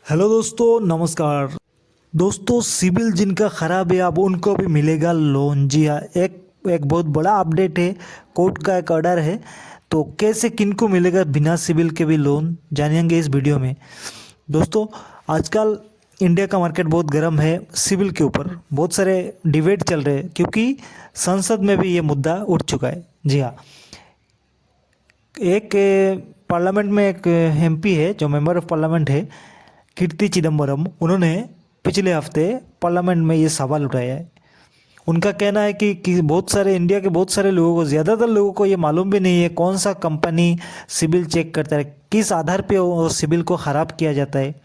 Hello दोस्तों, नमस्कार। दोस्तों, सिबिल जिनका ख़राब है अब उनको भी मिलेगा लोन। जी हाँ, एक एक बहुत बड़ा अपडेट है। कोर्ट का एक ऑर्डर है। तो कैसे किनको मिलेगा बिना सिबिल के भी लोन, जानेंगे इस वीडियो में। दोस्तों, आजकल इंडिया का मार्केट बहुत गर्म है। सिबिल के ऊपर बहुत सारे डिबेट चल रहे हैं क्योंकि संसद में भी ये मुद्दा उठ चुका है। जी हाँ, एक पार्लियामेंट में एक एमपी है जो मेंबर ऑफ पार्लियामेंट है, कीर्ति चिदम्बरम। उन्होंने पिछले हफ्ते पार्लियामेंट में ये सवाल उठाया है। उनका कहना है कि बहुत सारे इंडिया के बहुत सारे लोगों को, ज़्यादातर लोगों को ये मालूम भी नहीं है कौन सा कंपनी सिबिल चेक करता है, किस आधार पे वो सिबिल को ख़राब किया जाता है।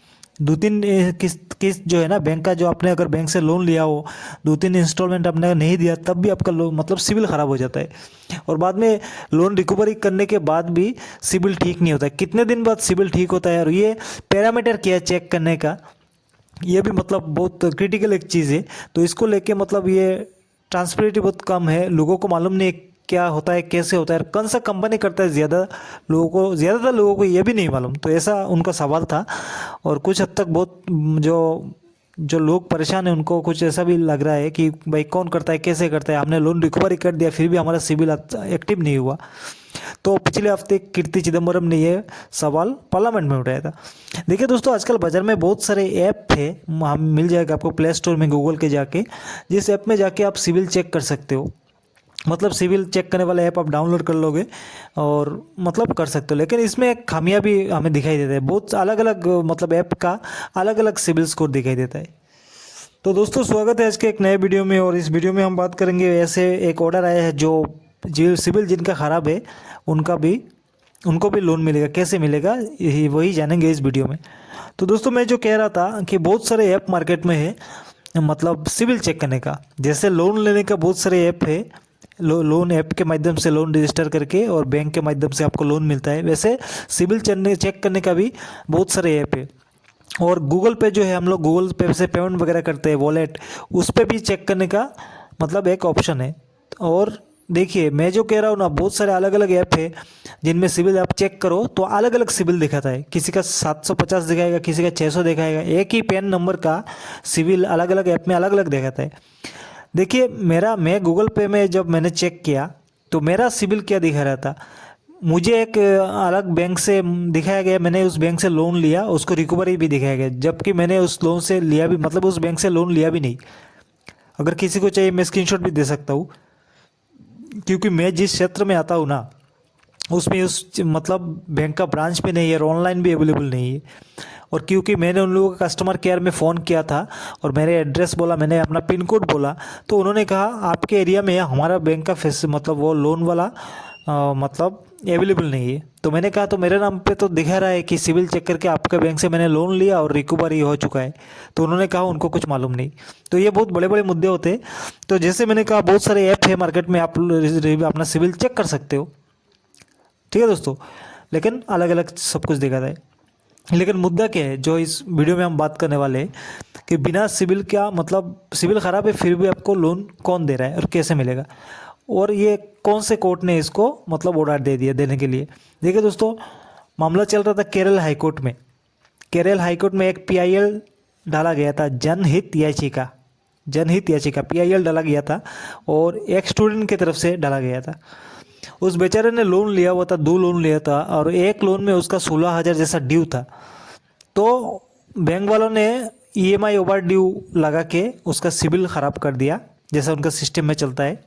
दो तीन किस किस जो है ना, बैंक का जो आपने अगर बैंक से लोन लिया हो, दो तीन इंस्टॉलमेंट आपने नहीं दिया तब भी आपका लोन मतलब सिबिल ख़राब हो जाता है। और बाद में लोन रिकवरी करने के बाद भी सिबिल ठीक नहीं होता है। कितने दिन बाद सिबिल ठीक होता है, और ये पैरामीटर क्या है चेक करने का, ये भी मतलब बहुत क्रिटिकल एक चीज़ है। तो इसको लेके मतलब ये ट्रांसपेरेंटी बहुत कम है, लोगों को मालूम नहीं है क्या होता है, कैसे होता है, और कौन सा कंपनी करता है। ज़्यादातर लोगों को ये भी नहीं मालूम। तो ऐसा उनका सवाल था। और कुछ हद तक बहुत जो जो लोग परेशान हैं उनको कुछ ऐसा भी लग रहा है कि भाई कौन करता है, कैसे करता है, हमने लोन रिकवरी कर दिया फिर भी हमारा सिबिल एक्टिव नहीं हुआ। तो पिछले हफ्ते कीर्ति चिदम्बरम ने ये सवाल पार्लियामेंट में उठाया था। देखिए दोस्तों, आजकल बाज़ार में बहुत सारे ऐप है, हम मिल जाएगा आपको प्ले स्टोर में, गूगल के जाके, जिस ऐप में जाके आप सिविल चेक कर सकते हो। मतलब सिविल चेक करने वाला ऐप आप डाउनलोड कर लोगे और मतलब कर सकते हो। लेकिन इसमें एक खामियां भी हमें दिखाई देता है। बहुत अलग अलग मतलब ऐप का अलग अलग सिविल स्कोर दिखाई देता है। तो दोस्तों, स्वागत है आज के एक नए वीडियो में। और इस वीडियो में हम बात करेंगे, ऐसे एक ऑर्डर आया है जो सिविल जिनका ख़राब है उनको भी लोन मिलेगा। कैसे मिलेगा यही वही जानेंगे इस वीडियो में। तो दोस्तों, मैं जो कह रहा था कि बहुत सारे ऐप मार्केट में है मतलब सिविल चेक करने का। जैसे लोन लेने का बहुत सारे ऐप है, लोन ऐप के माध्यम से लोन रजिस्टर करके और बैंक के माध्यम से आपको लोन मिलता है। वैसे सिविल चेक करने का भी बहुत सारे ऐप है। और गूगल पे जो है, हम लोग गूगल पे से पेमेंट वगैरह करते हैं, वॉलेट, उस पर भी चेक करने का मतलब एक ऑप्शन है। और देखिए, मैं जो कह रहा हूँ ना, बहुत सारे अलग अलग ऐप है जिनमें सिविल आप चेक करो तो अलग अलग सिविल दिखाता है। किसी का 750 दिखाएगा, किसी का 600 दिखाएगा। एक ही पैन नंबर का सिविल अलग अलग ऐप में अलग अलग दिखाता है। देखिए, मैं गूगल पे में जब मैंने चेक किया तो मेरा सिविल क्या दिखा रहा था, मुझे एक अलग बैंक से दिखाया गया, मैंने उस बैंक से लोन लिया, उसको रिकवरी भी दिखाया गया, जबकि मैंने उस लोन से लिया भी, मतलब उस बैंक से लोन लिया भी नहीं। अगर किसी को चाहिए मैं स्क्रीनशॉट भी दे सकता हूँ, क्योंकि मैं जिस क्षेत्र में आता हूँ ना, उसमें उस मतलब बैंक का ब्रांच भी नहीं है और ऑनलाइन भी अवेलेबल नहीं है। और क्योंकि मैंने उन लोगों का कस्टमर केयर में फ़ोन किया था और मेरे एड्रेस बोला, मैंने अपना पिन कोड बोला, तो उन्होंने कहा आपके एरिया में हमारा बैंक का फेस मतलब वो लोन वाला मतलब अवेलेबल नहीं है। तो मैंने कहा तो मेरे नाम पे तो दिखा रहा है कि सिविल चेक करके आपके बैंक से मैंने लोन लिया और रिकवरी हो चुका है। तो उन्होंने कहा उनको कुछ मालूम नहीं। तो ये बहुत बड़े बड़े मुद्दे होते हैं। तो जैसे मैंने कहा, बहुत सारे ऐप है मार्केट में, आप अपना सिविल चेक कर सकते हो। ठीक है दोस्तों, लेकिन अलग अलग सब कुछ दिखाता है। लेकिन मुद्दा क्या है जो इस वीडियो में हम बात करने वाले हैं, कि बिना सिविल क्या मतलब सिविल ख़राब है फिर भी आपको लोन कौन दे रहा है और कैसे मिलेगा, और ये कौन से कोर्ट ने इसको मतलब ऑर्डर दे दिया देने के लिए। देखिए दोस्तों, मामला चल रहा था केरल हाई कोर्ट में। केरल हाई कोर्ट में एक पीआईएल डाला गया था, जनहित याचिका पीआईएल डाला गया था, और एक स्टूडेंट की तरफ से डाला गया था। उस बेचारे ने लोन लिया हुआ था, 2 लोन लिया था, और एक लोन में उसका 16,000 जैसा ड्यू था। तो बैंक वालों ने ईएमआई ओवर ड्यू लगा के उसका सिबिल ख़राब कर दिया, जैसा उनका सिस्टम में चलता है,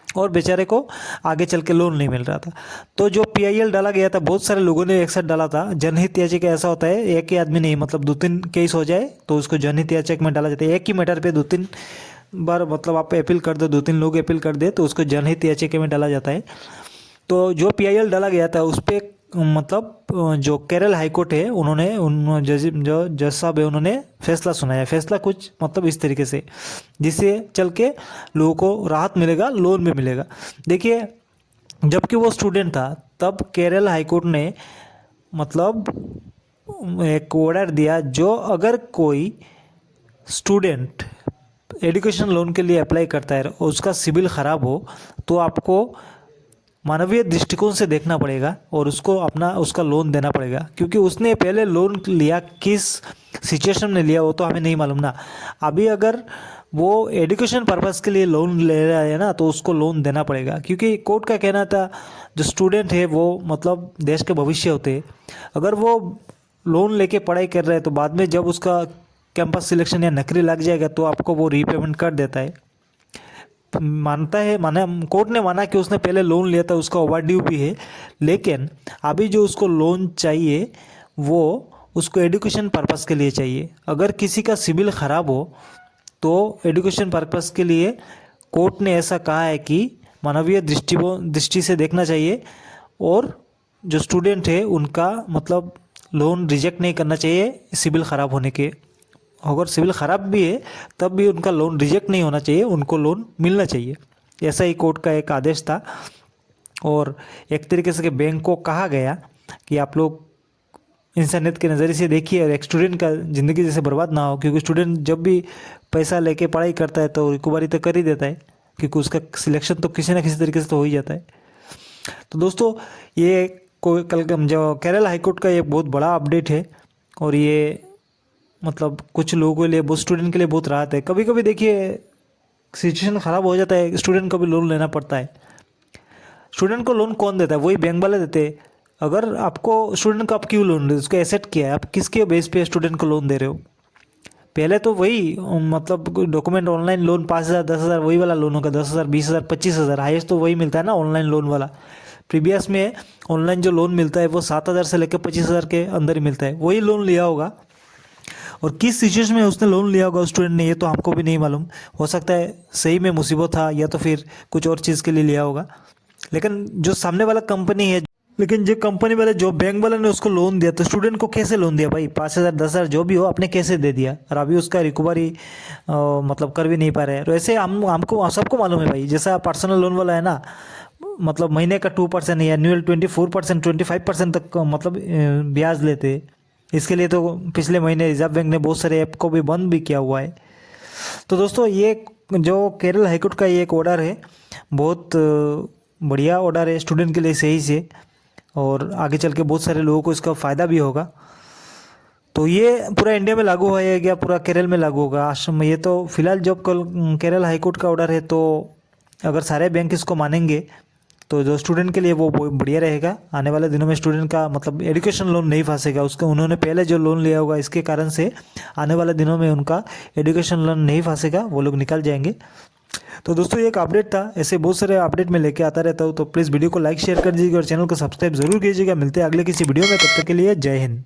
और बेचारे को आगे चल के लोन नहीं मिल रहा था। तो जो पीआईएल डाला गया था, बहुत सारे लोगों ने एक साथ डाला था। जनहित याचिका ऐसा होता है, एक ही आदमी नहीं, मतलब 2-3 केस हो जाए तो उसको जनहित याचिका में डाला जाता है। एक ही मैटर पे 2-3 बार मतलब आप अपील कर दो, 2-3 लोग अपील कर दे तो उसको जनहित याचिका में डाला जाता है। तो जो पीआईएल डाला गया था उस पर मतलब जो केरल हाई कोर्ट है, उन्होंने जज साहब है, उन्होंने फैसला सुनाया। फैसला कुछ मतलब इस तरीके से, जिससे चल के लोगों को राहत मिलेगा, लोन भी मिलेगा। देखिए, जबकि वो स्टूडेंट था तब केरल हाई कोर्ट ने मतलब एक ऑर्डर दिया, जो अगर कोई स्टूडेंट एजुकेशन लोन के लिए अप्लाई करता है और उसका सिबिल ख़राब हो तो आपको मानवीय दृष्टिकोण से देखना पड़ेगा और उसको अपना उसका लोन देना पड़ेगा, क्योंकि उसने पहले लोन लिया किस सिचुएशन में लिया वो तो हमें नहीं मालूम ना। अभी अगर वो एजुकेशन पर्पज़ के लिए लोन ले रहा है ना, तो उसको लोन देना पड़ेगा, क्योंकि कोर्ट का कहना था जो स्टूडेंट है वो मतलब देश के भविष्य होते हैं। अगर वो लोन लेके पढ़ाई कर रहा है तो बाद में जब उसका कैंपस सिलेक्शन या नौकरी लग जाएगा तो आपको वो रीपेमेंट कर देता है। माना कोर्ट ने माना कि उसने पहले लोन लिया था, उसका ओवरड्यू भी है, लेकिन अभी जो उसको लोन चाहिए वो उसको एजुकेशन पर्पज़ के लिए चाहिए। अगर किसी का सिविल ख़राब हो तो एजुकेशन पर्पज़ के लिए कोर्ट ने ऐसा कहा है कि मानवीय दृष्टि से देखना चाहिए और जो स्टूडेंट है उनका मतलब लोन रिजेक्ट नहीं करना चाहिए सिविल ख़राब होने के। अगर सिविल ख़राब भी है तब भी उनका लोन रिजेक्ट नहीं होना चाहिए, उनको लोन मिलना चाहिए। ऐसा ही कोर्ट का एक आदेश था। और एक तरीके से बैंक को कहा गया कि आप लोग इंसानियत के नज़रिए से देखिए और एक स्टूडेंट का ज़िंदगी जैसे बर्बाद ना हो, क्योंकि स्टूडेंट जब भी पैसा लेके पढ़ाई करता है तो रिकवरी तो कर ही देता है, क्योंकि उसका सिलेक्शन तो किसी ना किसी तरीके से तो हो ही जाता है। तो दोस्तों ये कोई कल जो केरल हाईकोर्ट का एक बहुत बड़ा अपडेट है और ये मतलब कुछ लोगों के लिए, बहुत स्टूडेंट के लिए बहुत राहत है। कभी कभी देखिए सिचुएशन ख़राब हो जाता है, स्टूडेंट को भी लोन लेना पड़ता है। स्टूडेंट को लोन कौन देता है? वही बैंक वाले देते हैं। अगर आपको स्टूडेंट को आप क्यों लोन दे, उसका एसेट क्या है, आप किसके बेस पे स्टूडेंट को लोन दे रहे हो? पहले तो वही मतलब डॉक्यूमेंट ऑनलाइन लोन 5,000 10,000 वही वाला लोन होगा, 10,000 20,000 25,000 हाईएस्ट तो वही मिलता है ना ऑनलाइन लोन वाला। प्रीवियस में ऑनलाइन जो लोन मिलता है वो 7,000 से लेकर 25,000 के अंदर ही मिलता है, वही लोन लिया होगा। और किस सिचुएशन में उसने लोन लिया होगा स्टूडेंट ने, ये तो हमको भी नहीं मालूम। हो सकता है सही में मुसीबत था या तो फिर कुछ और चीज़ के लिए लिया होगा। लेकिन जो सामने वाला कंपनी है, लेकिन जो कंपनी वाले जो बैंक वाले ने उसको लोन दिया तो स्टूडेंट को कैसे लोन दिया भाई? 5,000 10,000 जो भी हो आपने कैसे दे दिया और अभी उसका रिकवरी मतलब कर भी नहीं पा रहे हैं। तो ऐसे हमको सबको मालूम है भाई, जैसा पर्सनल लोन वाला है ना, मतलब महीने का 2% या एनुअल 24% 25% तक मतलब ब्याज लेते। इसके लिए तो पिछले महीने रिजर्व बैंक ने बहुत सारे ऐप को भी बंद भी किया हुआ है। तो दोस्तों ये जो केरल हाईकोर्ट का ये एक ऑर्डर है, बहुत बढ़िया ऑर्डर है स्टूडेंट के लिए सही से, और आगे चल के बहुत सारे लोगों को इसका फ़ायदा भी होगा। तो ये पूरा इंडिया में लागू होगा या पूरा केरल में लागू होगा आश्रम में, ये तो फिलहाल जब कल केरल हाईकोर्ट का ऑर्डर है तो अगर सारे बैंक इसको मानेंगे तो जो स्टूडेंट के लिए वो बढ़िया रहेगा। आने वाले दिनों में स्टूडेंट का मतलब एजुकेशन लोन नहीं फंसेगा, उसका उन्होंने पहले जो लोन लिया होगा इसके कारण से आने वाले दिनों में उनका एजुकेशन लोन नहीं फंसेगा, वो लोग निकल जाएंगे। तो दोस्तों ये एक अपडेट था, ऐसे बहुत सारे अपडेट मैं लेके आता रहता हूँ। तो प्लीज़ वीडियो को लाइक शेयर कर दीजिएगा और चैनल को सब्सक्राइब जरूर कीजिएगा। मिलते हैं अगले किसी वीडियो में, तब तक के लिए जय हिंद।